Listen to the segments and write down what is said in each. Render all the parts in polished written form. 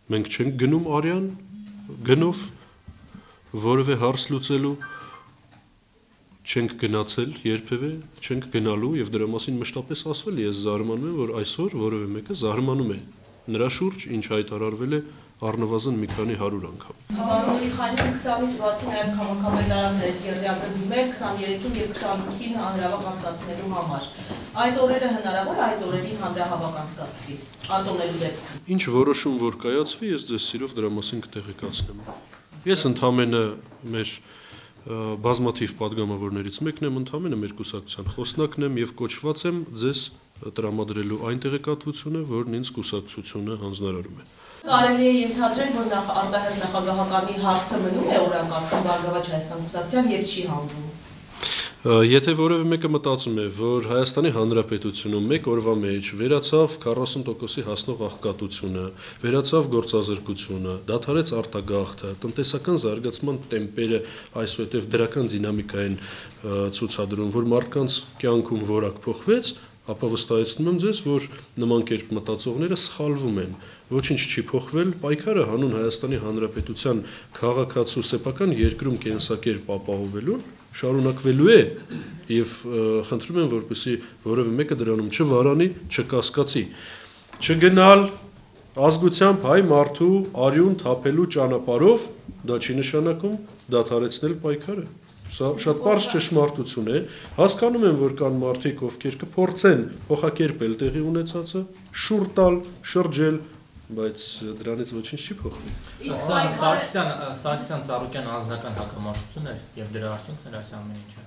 Մենք չենք գնում արյան գնով որևէ հարց լուծելու, չենք գնացել երբևէ, չենք գնալու եւ դրա մասին մշտապես ասվել ես զարմանում եմ, որ այսօր որևէ մեկը զարմանում է նրա շուրջ, ինչ հայտարարվել է առնվազն մի քանի 100 անգամ։ Հավանաբար Խանյանի 20-ից բացի նաև քաղաքապետարաններ ԵՌԵԱԿ-ում 23-ին եւ 25-ին հանրահավաք անցկացնելու համար։ Այդ օրերը հնարավոր այդ օրերին հանրահավաք անցկացվի արտոնելու դեպքում։ Ինչ որոշում որ կայացվի, ես ձեզ սիրով դրա մասին կտեղեկացնեմ։ Ես ընդհանրապես մեր բազմաթիվ падգամավորներից մեկն եմ, ընդհանրապես մեր կուսակցության խոսնակն եմ եւ կոչված եմ ձեզ տրամադրելու այն տեղեկատվությունը, որն ինձ կուսակցությունը հանձնարարում է։ Կարելի է ենթադրել, որ արտահերթ նախագահականի հարցը մնում է օրակարգում Բարգավաճ Հայաստան կուսակցության եւ չի հանդուրում։ Եթե որևէ մեկը մտածում է, որ Հայաստանի Հանրապետությունում մեկ օրվա մեջ վերացավ 40%-ի հասնող աղքատությունը, վերացավ գործազրկությունը, դադարեց արտագաղթը, տնտեսական զարգացման տեմպերը այսուհետև դրական դինամիկա են ցուցադրում, որ մարդկանց կյանքում որակ փոխվեց, ապա վստահեցնում եմ ձեզ, որ նման կերպ մտածողները սխալվում են։ Ոչինչ չի փոխվել, պայքարը հանուն Հայաստանի Հանրապետության քաղաքացու սեփական երկրում կենսակերպ ապահովելու շարունակվելու է եւ խնդրում եմ, որպեսզի որևէ մեկը դրանում չվարանի, չկասկածի, չգնալ ազգությամբ հայ մարդու արյուն թափելու ճանապարհով, դա չի նշանակում դադարեցնել պայքարը։ Սա շատ պարզ ճշմարտություն է, հասկանում եմ, որ կան մարդիկ, ովքեր կփորձեն փոխակերպել տեղի ունեցածը, շուռ տալ, շրջել, բայց դրանից ոչինչ չի փոխվի։ Սարգսյան-Ծառուկյան անձնական հակամարտություն էր եւ դրա արդյունքն էր այս ամեն ինչը։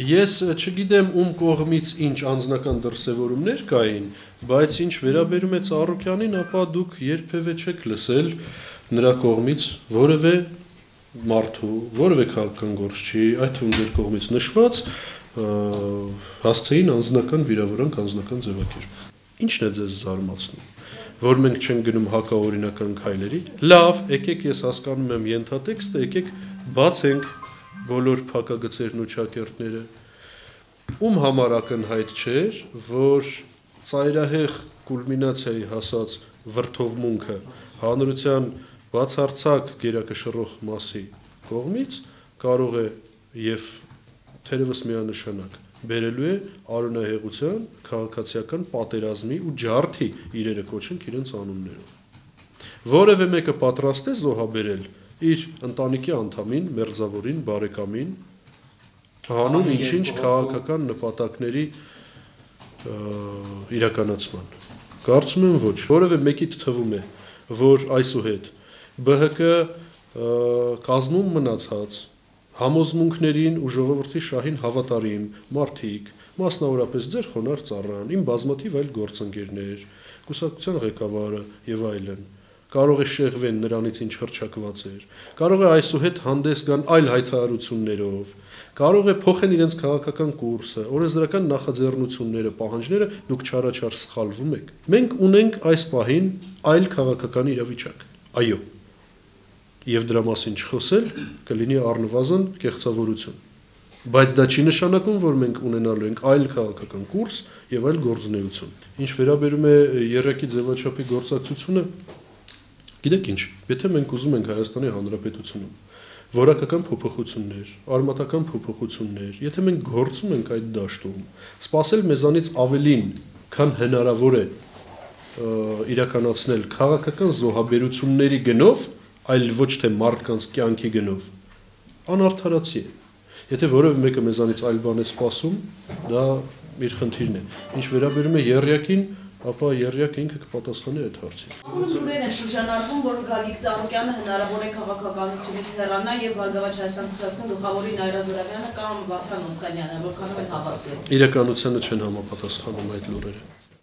Ես չգիտեմ ում կողմից ինչ անձնական դրսևորումներ կային, բայց ինչ վերաբերում է Ծառուկյանին, ապա դուք երբևէ չեք լսել նրա կողմից որևէ մարդու, որևէ քաղաքական գործչի, այդ թվում ձեր կողմից նշված հասցեին անձնական վիրավորանք, անձնական ձևակերպ։ Ինչն է ձեզ զարմացնում, որ մենք չենք գնում հակաօրինական քայլերի։ Լավ, եկեք ես հասկանում եմ ենթատեքստը, եկեք բացենք բոլոր փակագծերն ու ճակերտները։ Ում համար ակնհայտ չէր, որ ծայրահեղ կուլմինացիայի հասած վրդովմունքը հանրության բացարձակ գերակշռող մասի կողմից կարող է եւ թերևս միանշանակ բերելու է արունահեղության, քաղաքացիական պատերազմի ու ջարդի իրերը կոչենք իրենց անուններով։ Որևէ մեկը պատրաստ է զոհաբերել իր ընտանիքի անդամին, մերձավորին, բարեկամին, հանուն ինչ-ինչ քաղաքական նպատակների իրականացման։ Կարծում եմ ոչ, որևէ մեկիդ թվում է, որ այսուհետ ԲՀԿ կազմում մնացած համոզմունքներին ու ժողովրդի շահին հավատարիմ մարդիկ, մասնավորապես ձեր խոնարհ ծառան, իմ բազմաթիվ այլ գործընկերներ, կուսակցության ղեկավարը եւ այլն, կարող է շեղվեն նրանից ինչ հռչակված էր, կարող է այսուհետ հանդես գան այլ հայտարարություններով, կարող է փոխեն իրենց քաղաքական կուրսը, օրենսդրական նախաձեռնությունները, պահանջները, դուք չարաչար սխալվում եք։ Մենք ունենք այս պահին այլ քաղաքական իրավիճակ։ Այո։ Եվ դրա մասին չխոսել կլինի առնվազն կեղծավորություն։ Բայց դա չի նշանակում, որ մենք ունենալու ենք այլ քաղաքական կուրս եւ այլ գործունեություն։ Ինչ վերաբերում է ԵՌԵԿ-ի ձևաչափի գործակցությունը, գիտեք ինչ, եթե մենք ուզում ենք Հայաստանի Հանրապետությունում որակական փոփոխություններ, արմատական փոփոխություններ, եթե մենք գործում ենք այդ դաշտում, սпасել մեզանից ավելին, քան հնարավոր է իրականացնել քաղաքական զոհաբերությունների գնով, այլ ոչ թե մարդկանց կյանքի գնով, անարդարացի է։ Եթե որևէ մեկը մեզանից այլ բան է սպասում, դա իր խնդիրն է։ Ինչ վերաբերում է ԵՌԵԱԿ-ին, ապա ԵՌԵԱԿ-ը ինքը կպատասխանի այդ հարցին։ Լուրեր են շրջանառվում, որ Գագիկ Ծառուկյանը հնարավոր է քաղաքականությունից հեռանա եւ Բարգավաճ Հայաստան կուսակցության գլխավորի Նայրա Զուրաբյանը կամ Վարդան Օսկանյանը, որքանով են հավաստել։ Իրականությանը չեն համապատասխանում այդ լուրերը։